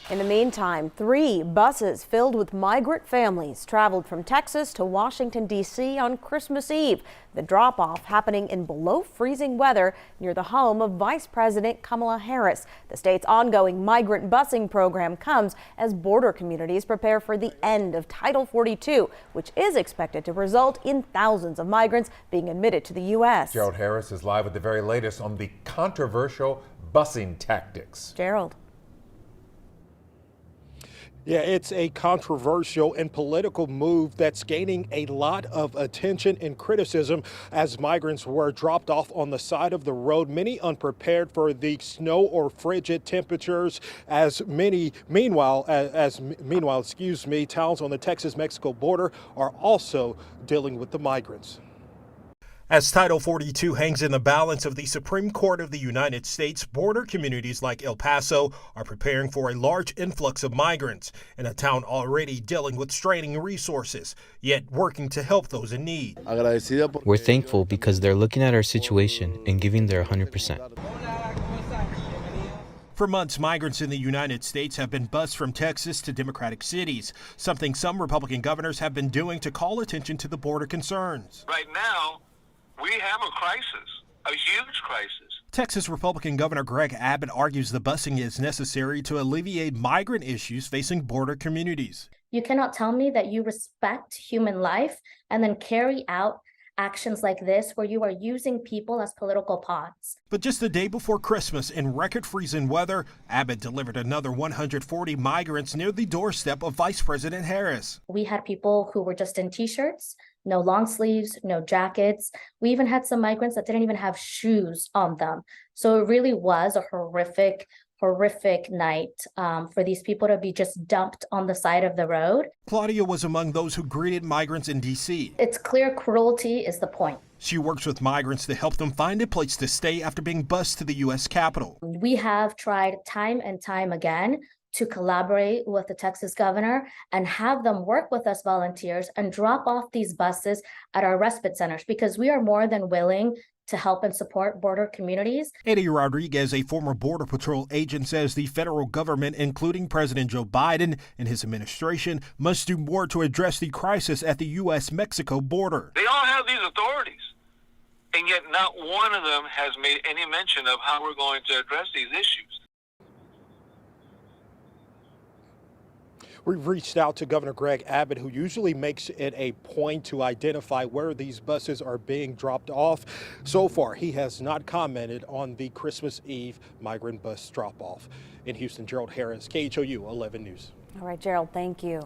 In the meantime, 3 buses filled with migrant families traveled from Texas to Washington, D.C. on Christmas Eve. The drop-off happening in below freezing weather near the home of Vice President Kamala Harris. The state's ongoing migrant busing program comes as border communities prepare for the end of Title 42, which is expected to result in thousands of migrants being admitted to the U.S. Gerald Harris is live with the very latest on the controversial busing tactics. Gerald. Yeah, it's a controversial and political move that's gaining a lot of attention and criticism as migrants were dropped off on the side of the road, many unprepared for the snow or frigid temperatures, meanwhile, towns on the Texas-Mexico border are also dealing with the migrants. As Title 42 hangs in the balance of the Supreme Court of the United States, border communities like El Paso are preparing for a large influx of migrants in a town already dealing with straining resources, yet working to help those in need. We're thankful because they're looking at our situation and giving their 100%. For months, migrants in the United States have been bused from Texas to Democratic cities, something some Republican governors have been doing to call attention to the border concerns. Right now, we have a crisis, a huge crisis. Texas Republican Governor Greg Abbott argues the busing is necessary to alleviate migrant issues facing border communities. You cannot tell me that you respect human life and then carry out actions like this where you are using people as political pawns. But just the day before Christmas, in record freezing weather, Abbott delivered another 140 migrants near the doorstep of Vice President Harris. We had people who were just in t-shirts, no long sleeves, no jackets. We even had some migrants that didn't even have shoes on them. So it really was a horrific night for these people to be just dumped on the side of the road. Claudia was among those who greeted migrants in D.C. It's clear cruelty is the point. She works with migrants to help them find a place to stay after being bused to the U.S. Capitol. We have tried time and time again to collaborate with the Texas governor and have them work with us volunteers and drop off these buses at our respite centers because we are more than willing to help and support border communities. Eddie Rodriguez, a former Border Patrol agent, says the federal government, including President Joe Biden and his administration, must do more to address the crisis at the U.S.-Mexico border. They all have these authorities, and yet not one of them has made any mention of how we're going to address these issues. We've reached out to Governor Greg Abbott, who usually makes it a point to identify where these buses are being dropped off. So far, he has not commented on the Christmas Eve migrant bus drop-off. In Houston, Gerald Harris, KHOU 11 News. All right, Gerald, thank you.